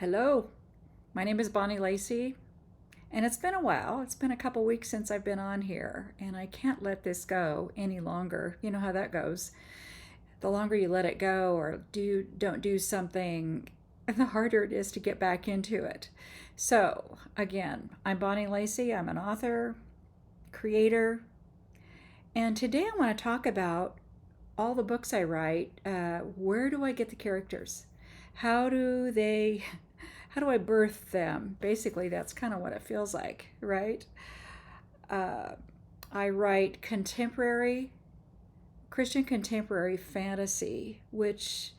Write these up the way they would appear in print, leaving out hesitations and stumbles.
Hello, my name is Bonnie Lacey, and it's been a while. It's been a couple weeks since I've been on here, and I can't let this go any longer. You know how that goes. The longer you let it go or don't do something, the harder it is to get back into it. So, again, I'm Bonnie Lacey. I'm an author, creator, and today I want to talk about all the books I write. Where do I get the characters? How do they how do I birth them? Basically, that's kind of what it feels like, right? Uh, I write Christian contemporary fantasy, which,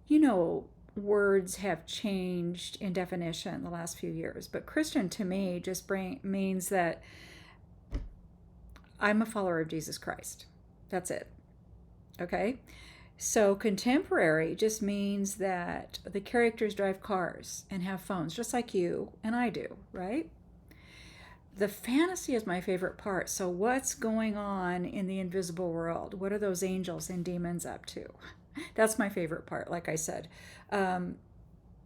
you know, words have changed in definition the last few years. But Christian to me just means that I'm a follower of Jesus Christ. That's it. Okay? So contemporary just means that the characters drive cars and have phones, just like you and I do, right? The fantasy is my favorite part. So what's going on in the invisible world? What are those angels and demons up to? That's my favorite part, like I said. Um,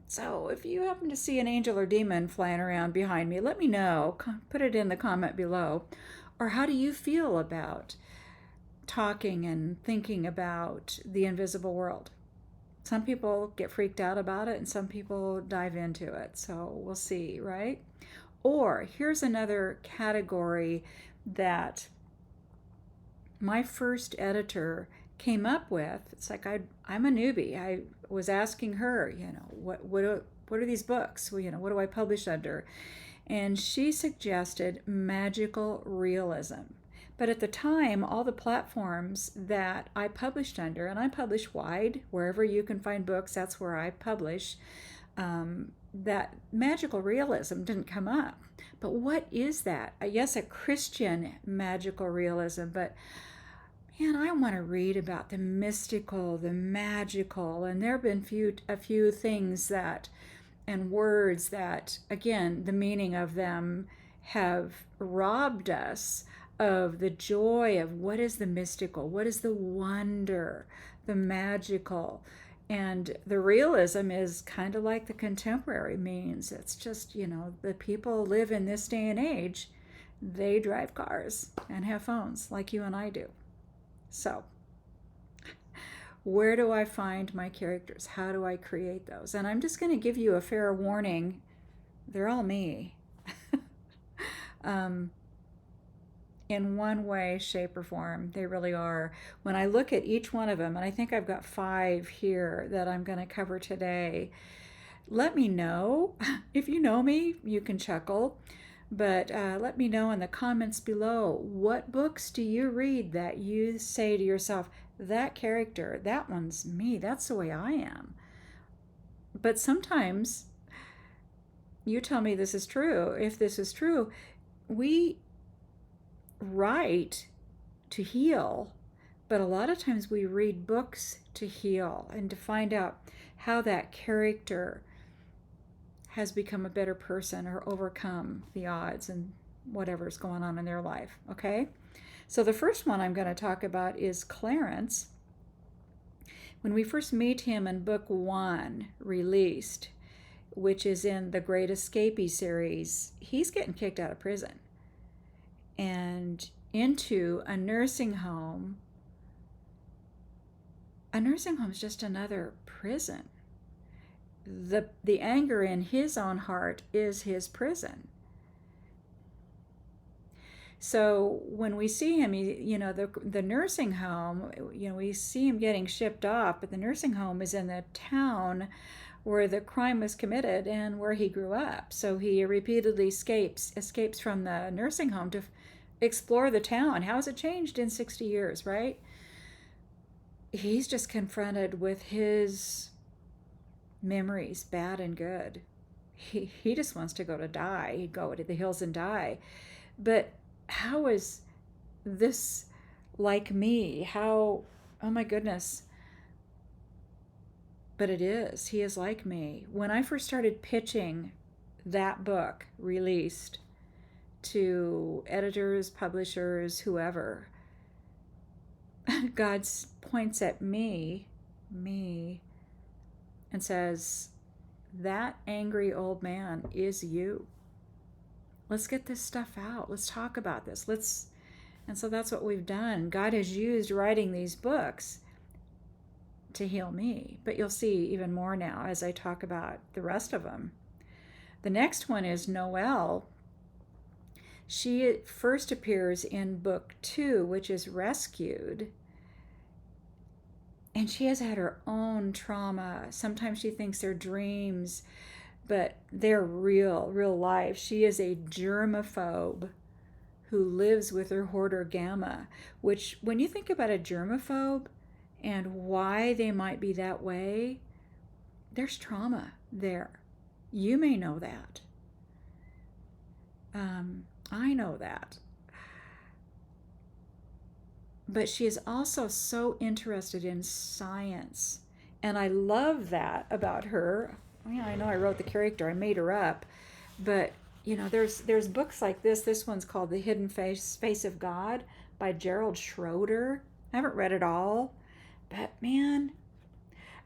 so if you happen to see an angel or demon flying around behind me, let me know. Put it in the comment below. Or how do you feel about talking and thinking about the invisible world? Some people get freaked out about it and some people dive into it. So we'll see, right? Or here's another category that my first editor came up with. It's like I'm a newbie. I was asking her, what are these books? Well, what do I publish under? And she suggested magical realism. But at the time, all the platforms that I published under, and I publish wide, wherever you can find books, that's where I publish, that magical realism didn't come up. But what is that? Yes, a Christian magical realism, but man, I want to read about the mystical, the magical, and there have been a few things that and words that, again, the meaning of them have robbed us of the joy of what is the mystical, what is the wonder, the magical. And the realism is kind of like the contemporary means. It's just, the people live in this day and age, they drive cars and have phones like you and I do. So, where do I find my characters? How do I create those? And I'm just going to give you a fair warning. They're all me. um, in one way, shape, or form. They really are. When I look at each one of them, and I think I've got 5 here that I'm going to cover today, let me know. If you know me, you can chuckle. But let me know in the comments below, what books do you read that you say to yourself, that character, that one's me, that's the way I am. But sometimes you tell me this is true. If this is true, we write to heal, but a lot of times we read books to heal and to find out how that character has become a better person or overcome the odds and whatever's going on in their life. Okay? So the first one I'm going to talk about is Clarence. When we first meet him in book 1, Released, which is in the Great Escapee series, he's getting kicked out of prison and into a nursing home. A nursing home is just another prison. The anger in his own heart is his prison. So when we see him, the nursing home, we see him getting shipped off, but the nursing home is in the town where the crime was committed and where he grew up. So he repeatedly escapes from the nursing home to explore the town. How has it changed in 60 years, right? He's just confronted with his memories, bad and good. He just wants to go to the hills and die. But how is this like me? Oh my goodness. But it is. He is like me. When I first started pitching that book, Released, to editors, publishers, whoever, God points at me, and says, that angry old man is you. Let's get this stuff out. Let's talk about this. And so that's what we've done. God has used writing these books to heal me, but you'll see even more now as I talk about the rest of them. The next one is Noelle. She first appears in book 2, which is Rescued. And she has had her own trauma. Sometimes she thinks they're dreams, but they're real life. She is a germaphobe who lives with her hoarder gamma, which when you think about a germaphobe and why they might be that way, there's trauma there. You may know that. I know that. But she is also so interested in science. And I love that about her. Yeah, I know I wrote the character, I made her up. But, there's books like this. This one's called The Hidden Face of God by Gerald Schroeder. I haven't read it all. But, man,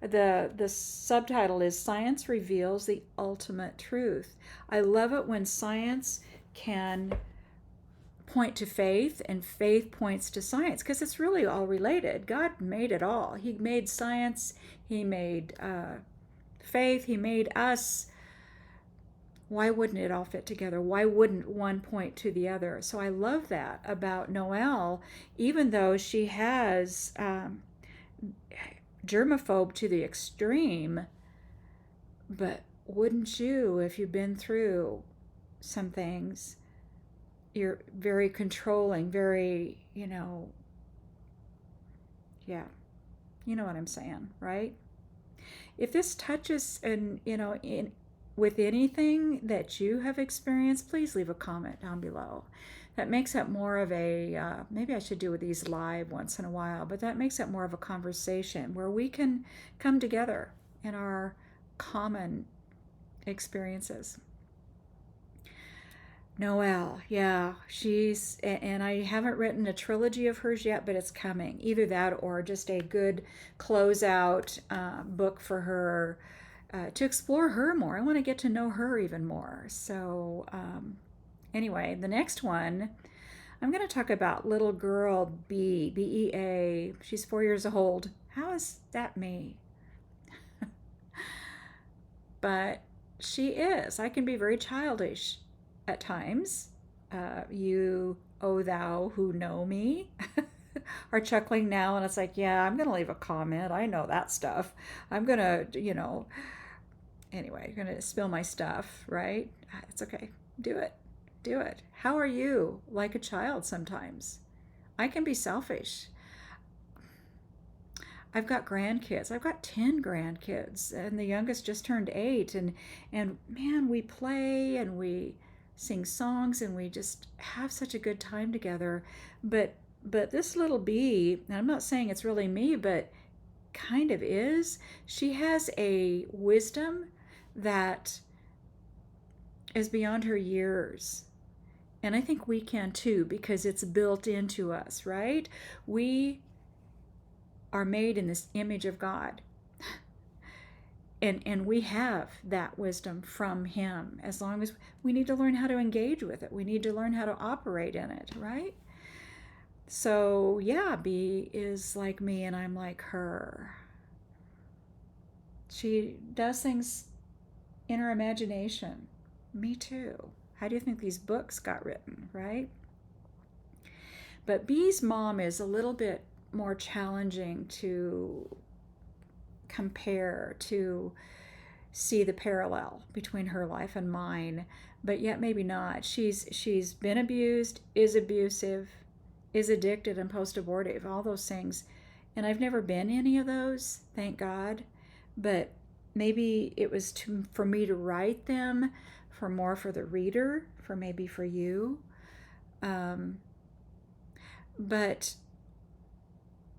the subtitle is Science Reveals the Ultimate Truth. I love it when science can point to faith and faith points to science, because it's really all related. God made it all. He made science, he made faith, he made us. Why wouldn't it all fit together? Why wouldn't one point to the other? So I love that about Noelle, even though she has germaphobe to the extreme. But wouldn't you, if you've been through some things, you're very controlling, very, yeah, you know what I'm saying, right? If this touches with anything that you have experienced, please leave a comment down below. That makes it more of a, maybe I should do these live once in a while, but that makes it more of a conversation where we can come together in our common experiences. Noelle, yeah, and I haven't written a trilogy of hers yet, but it's coming. Either that or just a good closeout book for her to explore her more. I want to get to know her even more. So anyway, the next one, I'm going to talk about little girl B, B-E-A. She's 4 years old. How is that me? But she is. I can be very childish at times. You, oh thou who know me, are chuckling now, and it's like, yeah, I'm going to leave a comment. I know that stuff. I'm going to, anyway, you're going to spill my stuff, right? It's okay. Do it. Do it. How are you? Like a child sometimes. I can be selfish. I've got grandkids. I've got 10 grandkids, and the youngest just turned 8. And man, we play and we sing songs and we just have such a good time together. But this little bee, and I'm not saying it's really me, but kind of is, she has a wisdom that is beyond her years. And I think we can too, because it's built into us, right? We are made in this image of God. And we have that wisdom from him, as long as we need to learn how to engage with it. We need to learn how to operate in it, right? So yeah, B is like me and I'm like her. She does things in her imagination. Me too. How do you think these books got written, right? But B's mom is a little bit more challenging to compare, to see the parallel between her life and mine, but yet maybe not. She's been abused, is abusive, is addicted and post-abortive, all those things. And I've never been any of those, thank God. But maybe it was for me to write them for the reader, maybe for you. But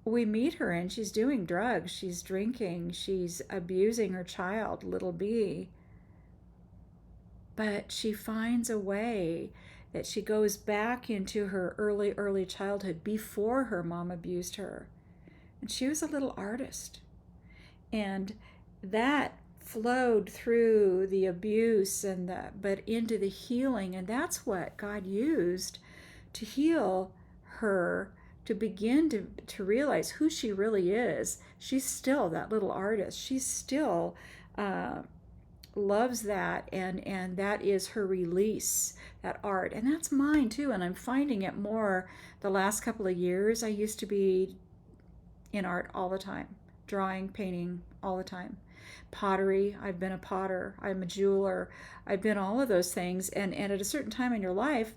we meet her and she's doing drugs, she's drinking, she's abusing her child, little B. But she finds a way that she goes back into her early childhood before her mom abused her. And she was a little artist. And that flowed through the abuse but into the healing. And that's what God used to heal her, to begin to realize who she really is. She's still that little artist. She still loves that, and that is her release, that art. And that's mine too. And I'm finding it more the last couple of years. I used to be in art all the time, drawing, painting all the time. Pottery, I've been a potter, I'm a jeweler, I've been all of those things. And at a certain time in your life,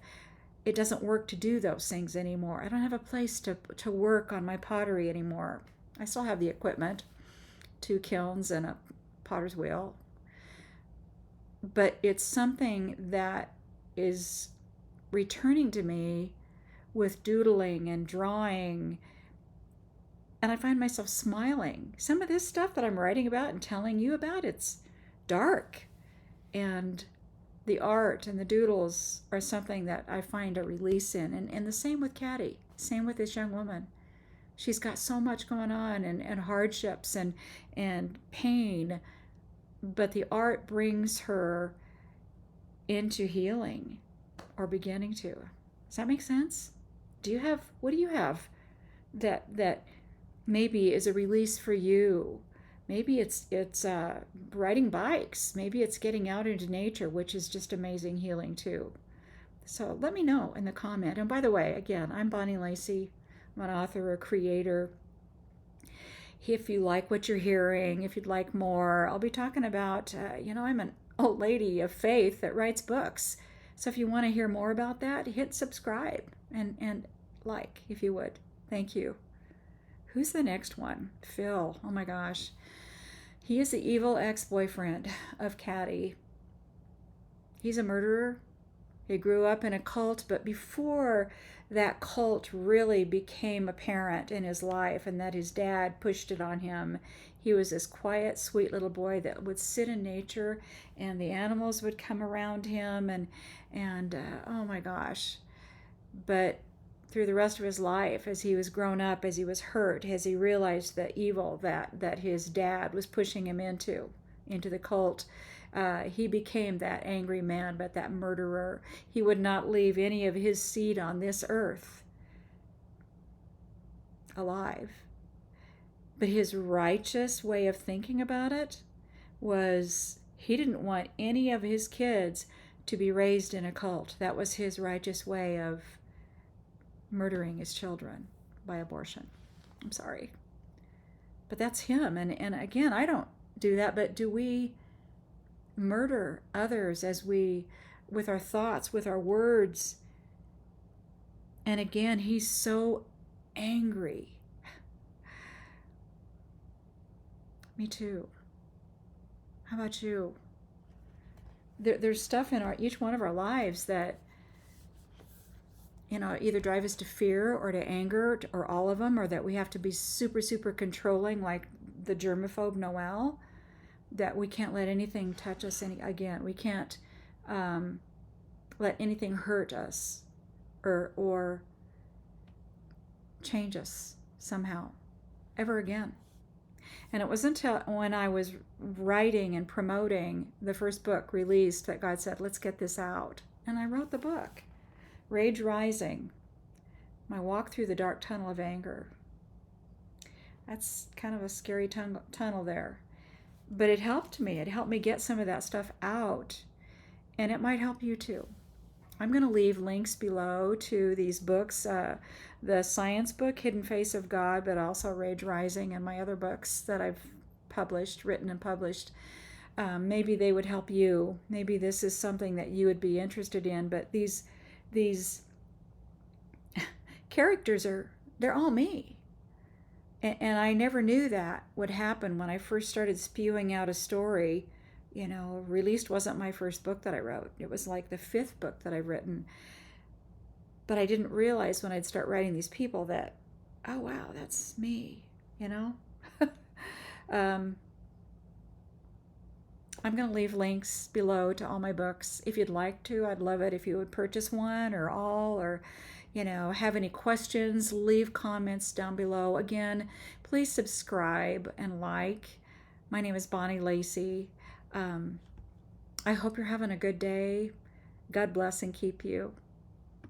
it doesn't work to do those things anymore. I don't have a place to work on my pottery anymore. I still have the equipment, 2 kilns and a potter's wheel. But it's something that is returning to me with doodling and drawing. And I find myself smiling. Some of this stuff that I'm writing about and telling you about, it's dark. And the art and the doodles are something that I find a release in. And the same with Caddy, same with this young woman. She's got so much going on, and hardships and pain, but the art brings her into healing, or beginning to. Does that make sense? What do you have that maybe is a release for you? Maybe it's riding bikes. Maybe it's getting out into nature, which is just amazing healing too. So let me know in the comment. And by the way, again, I'm Bonnie Lacey. I'm an author, a creator. If you like what you're hearing, if you'd like more, I'll be talking about, I'm an old lady of faith that writes books. So if you want to hear more about that, hit subscribe and like, if you would. Thank you. Who's the next one? Phil. Oh my gosh. He is the evil ex-boyfriend of Caddy. He's a murderer. He grew up in a cult, but before that cult really became apparent in his life and that his dad pushed it on him, he was this quiet, sweet little boy that would sit in nature, and the animals would come around him, and oh my gosh. But through the rest of his life, as he was grown up, as he was hurt, as he realized the evil that his dad was pushing him into the cult, he became that angry man, but that murderer. He would not leave any of his seed on this earth alive. But his righteous way of thinking about it was he didn't want any of his kids to be raised in a cult. That was his righteous way of murdering his children by abortion. I'm sorry. But that's him. And again, I don't do that, but do we murder others with our thoughts, with our words? And again, he's so angry. Me too. How about you? There's stuff in each one of our lives that either drive us to fear or to anger, or all of them, or that we have to be super, super controlling, like the germaphobe Noel, that we can't let anything touch us again. We can't let anything hurt us or change us somehow ever again. And it wasn't until when I was writing and promoting the first book released that God said, let's get this out. And I wrote the book, Rage Rising, My Walk Through the Dark Tunnel of Anger. That's kind of a scary tunnel there. But it helped me. It helped me get some of that stuff out. And it might help you too. I'm going to leave links below to these books, the science book, Hidden Face of God, but also Rage Rising, and my other books that I've written and published. Maybe they would help you. Maybe this is something that you would be interested in. But these characters they're all me. And I never knew that would happen when I first started spewing out a story. Released wasn't my first book that I wrote. It was like the 5th book that I've written. But I didn't realize when I'd start writing these people that, oh, wow, that's me, I'm going to leave links below to all my books. If you'd like to, I'd love it if you would purchase one or all, or have any questions, leave comments down below. Again, please subscribe and like. My name is Bonnie Lacey. I hope you're having a good day. God bless and keep you.